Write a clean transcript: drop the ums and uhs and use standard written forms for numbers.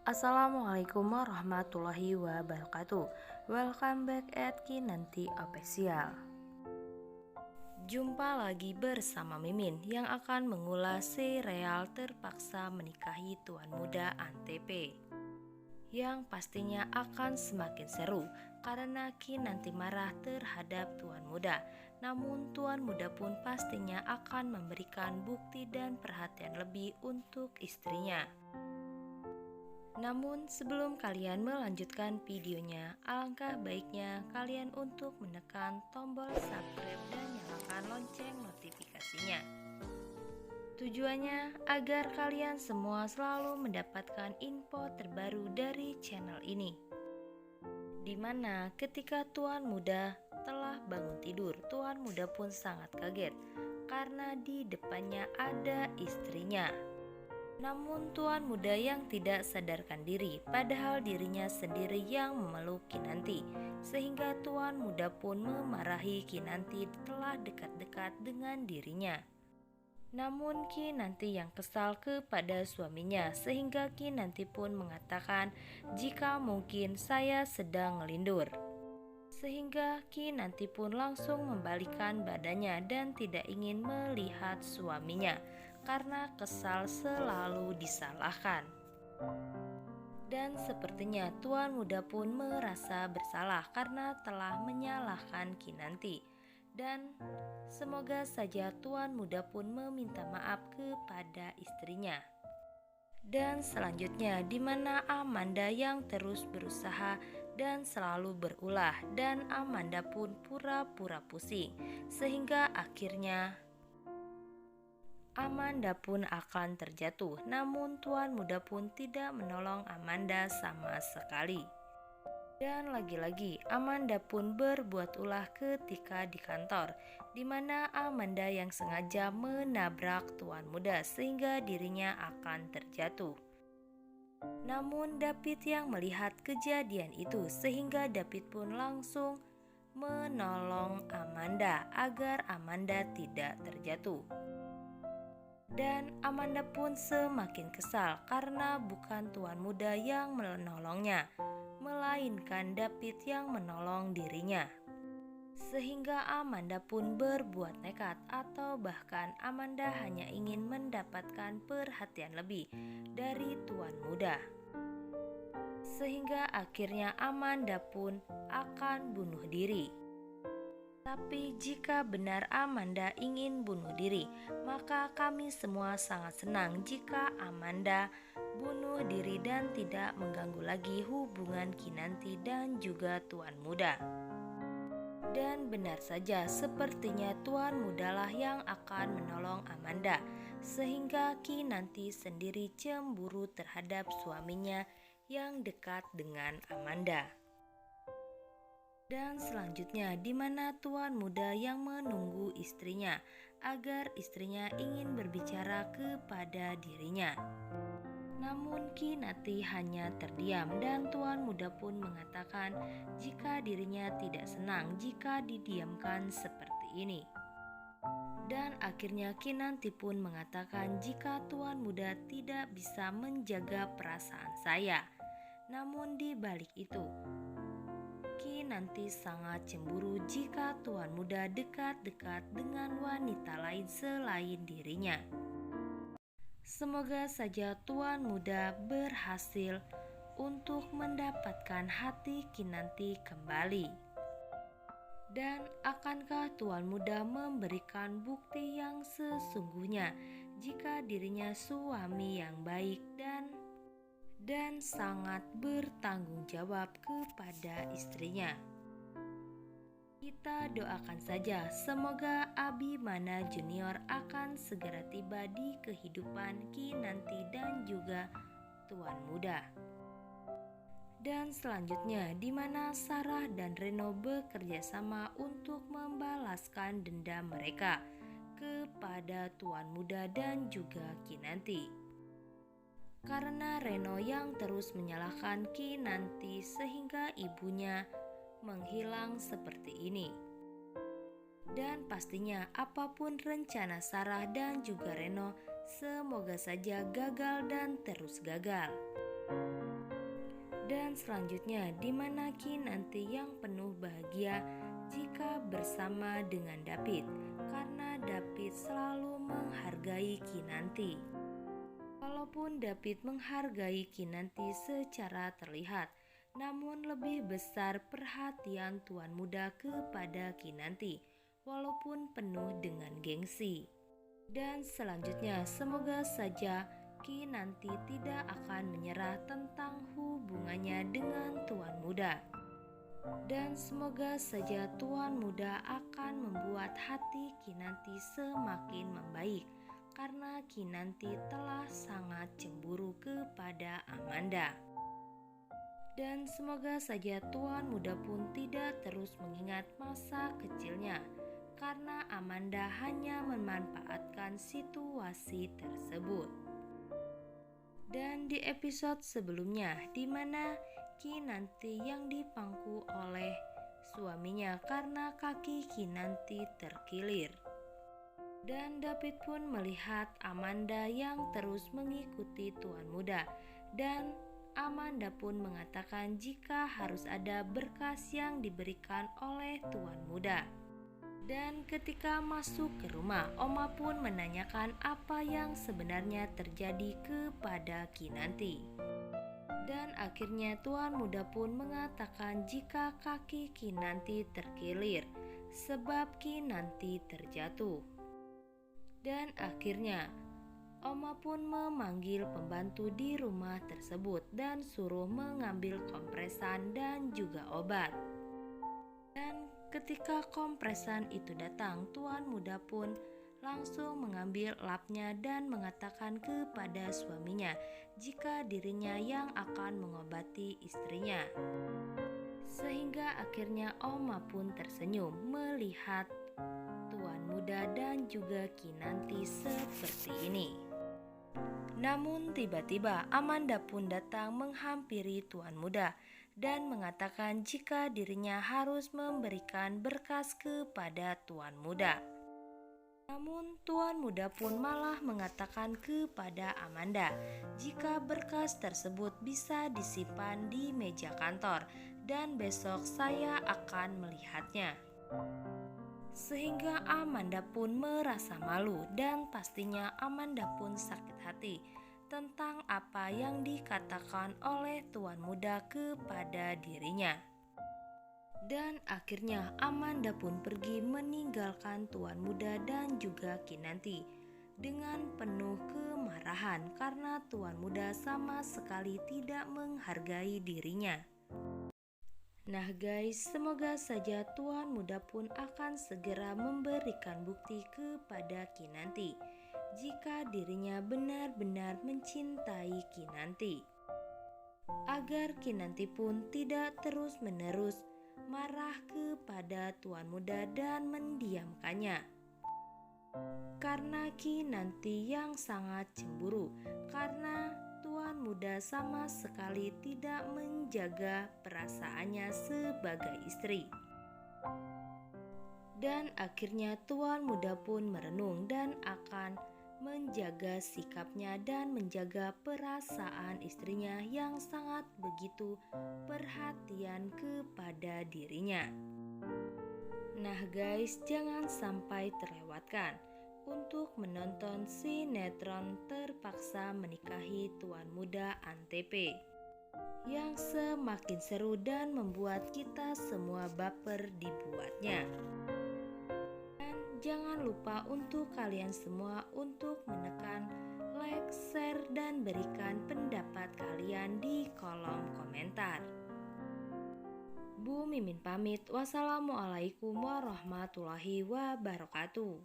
Assalamualaikum warahmatullahi wabarakatuh. Welcome back at Kinanti Official. Jumpa lagi bersama Mimin yang akan mengulas serial Terpaksa Menikahi Tuan Muda Antv, yang pastinya akan semakin seru karena Kinanti marah terhadap Tuan Muda. Namun Tuan Muda pun pastinya akan memberikan bukti dan perhatian lebih untuk istrinya. Namun sebelum kalian melanjutkan videonya, alangkah baiknya kalian untuk menekan tombol subscribe dan nyalakan lonceng notifikasinya. Tujuannya agar kalian semua selalu mendapatkan info terbaru dari channel ini. Dimana ketika Tuan Muda telah bangun tidur, Tuan Muda pun sangat kaget karena di depannya ada istrinya. Namun Tuan Muda yang tidak sadarkan diri, padahal dirinya sendiri yang memeluk Kinanti, sehingga Tuan Muda pun memarahi Kinanti telah dekat-dekat dengan dirinya. Namun Kinanti yang kesal kepada suaminya, sehingga Kinanti pun mengatakan jika mungkin saya sedang ngelindur. Sehingga Kinanti pun langsung membalikkan badannya dan tidak ingin melihat suaminya karena kesal selalu disalahkan. Dan sepertinya Tuan Muda pun merasa bersalah karena telah menyalahkan Kinanti. Dan semoga saja Tuan Muda pun meminta maaf kepada istrinya. Dan selanjutnya dimana Amanda yang terus berusaha dan selalu berulah, dan Amanda pun pura-pura pusing, sehingga akhirnya Amanda pun akan terjatuh. Namun Tuan Muda pun tidak menolong Amanda sama sekali. Dan lagi-lagi Amanda pun berbuat ulah ketika di kantor, dimana Amanda yang sengaja menabrak Tuan Muda sehingga dirinya akan terjatuh. Namun David yang melihat kejadian itu, sehingga David pun langsung menolong Amanda agar Amanda tidak terjatuh. Dan Amanda pun semakin kesal karena bukan Tuan Muda yang menolongnya, melainkan David yang menolong dirinya. Sehingga Amanda pun berbuat nekat, atau bahkan Amanda hanya ingin mendapatkan perhatian lebih dari Tuan Muda. Sehingga akhirnya Amanda pun akan bunuh diri. Tapi jika benar Amanda ingin bunuh diri, maka kami semua sangat senang jika Amanda bunuh diri dan tidak mengganggu lagi hubungan Kinanti dan juga Tuan Muda. Dan benar saja, sepertinya Tuan Muda lah yang akan menolong Amanda, sehingga Kinanti sendiri cemburu terhadap suaminya yang dekat dengan Amanda. Dan selanjutnya dimana Tuan Muda yang menunggu istrinya agar istrinya ingin berbicara kepada dirinya. Namun Kinanti hanya terdiam, dan Tuan Muda pun mengatakan jika dirinya tidak senang jika didiamkan seperti ini. Dan akhirnya Kinanti pun mengatakan jika Tuan Muda tidak bisa menjaga perasaan saya. Namun di balik itu Kinanti sangat cemburu jika Tuan Muda dekat-dekat dengan wanita lain selain dirinya. Semoga saja Tuan Muda berhasil untuk mendapatkan hati Kinanti kembali. Dan akankah Tuan Muda memberikan bukti yang sesungguhnya jika dirinya suami yang baik dan sangat bertanggung jawab kepada istrinya? Kita doakan saja semoga Abimana Junior akan segera tiba di kehidupan Kinanti dan juga Tuan Muda. Dan selanjutnya dimana Sarah dan Reno bekerja sama untuk membalaskan dendam mereka kepada Tuan Muda dan juga Kinanti. Karena Reno yang terus menyalahkan Kinanti sehingga ibunya menghilang seperti ini. Dan pastinya apapun rencana Sarah dan juga Reno, semoga saja gagal dan terus gagal. Dan selanjutnya, di mana Kinanti yang penuh bahagia jika bersama dengan David, karena David selalu menghargai Kinanti. Walaupun David menghargai Kinanti secara terlihat, namun lebih besar perhatian tuan muda kepada Kinanti, walaupun penuh dengan gengsi. Dan selanjutnya, semoga saja Kinanti tidak akan menyerah tentang hubungannya dengan tuan muda. Dan semoga saja tuan muda akan membuat hati Kinanti semakin membaik, karena Kinanti telah sangat cemburu kepada Amanda. Dan semoga saja tuan muda pun tidak terus mengingat masa kecilnya, karena Amanda hanya memanfaatkan situasi tersebut. Dan di episode sebelumnya, di mana Kinanti yang dipangku oleh suaminya karena kaki Kinanti terkilir. Dan David pun melihat Amanda yang terus mengikuti tuan muda, dan Amanda pun mengatakan jika harus ada berkas yang diberikan oleh tuan muda. Dan ketika masuk ke rumah, Oma pun menanyakan apa yang sebenarnya terjadi kepada Kinanti. Dan akhirnya tuan muda pun mengatakan jika kaki Kinanti terkilir sebab Kinanti terjatuh. Dan akhirnya Oma pun memanggil pembantu di rumah tersebut dan suruh mengambil kompresan dan juga obat. Dan ketika kompresan itu datang, tuan muda pun langsung mengambil lapnya dan mengatakan kepada suaminya jika dirinya yang akan mengobati istrinya. Sehingga akhirnya Oma pun tersenyum melihat tuan muda dan juga Kinanti seperti ini. Namun tiba-tiba Amanda pun datang menghampiri tuan muda dan mengatakan jika dirinya harus memberikan berkas kepada tuan muda. Namun tuan muda pun malah mengatakan kepada Amanda jika berkas tersebut bisa disimpan di meja kantor dan besok saya akan melihatnya. Sehingga Amanda pun merasa malu dan pastinya Amanda pun sakit hati tentang apa yang dikatakan oleh tuan muda kepada dirinya. Dan akhirnya Amanda pun pergi meninggalkan tuan muda dan juga Kinanti dengan penuh kemarahan karena tuan muda sama sekali tidak menghargai dirinya. Nah guys, semoga saja tuan muda pun akan segera memberikan bukti kepada Kinanti jika dirinya benar-benar mencintai Kinanti, agar Kinanti pun tidak terus-menerus marah kepada tuan muda dan mendiamkannya. Karena Kinanti yang sangat cemburu karena tuan muda sama sekali tidak menjaga perasaannya sebagai istri. Dan akhirnya tuan muda pun merenung dan akan menjaga sikapnya dan menjaga perasaan istrinya yang sangat begitu perhatian kepada dirinya. Nah guys, jangan sampai terlewatkan untuk menonton sinetron Terpaksa Menikahi Tuan Muda Antv yang semakin seru dan membuat kita semua baper dibuatnya. Jangan lupa untuk kalian semua untuk menekan like, share, dan berikan pendapat kalian di kolom komentar. Bu Mimin pamit. Wassalamualaikum warahmatullahi wabarakatuh.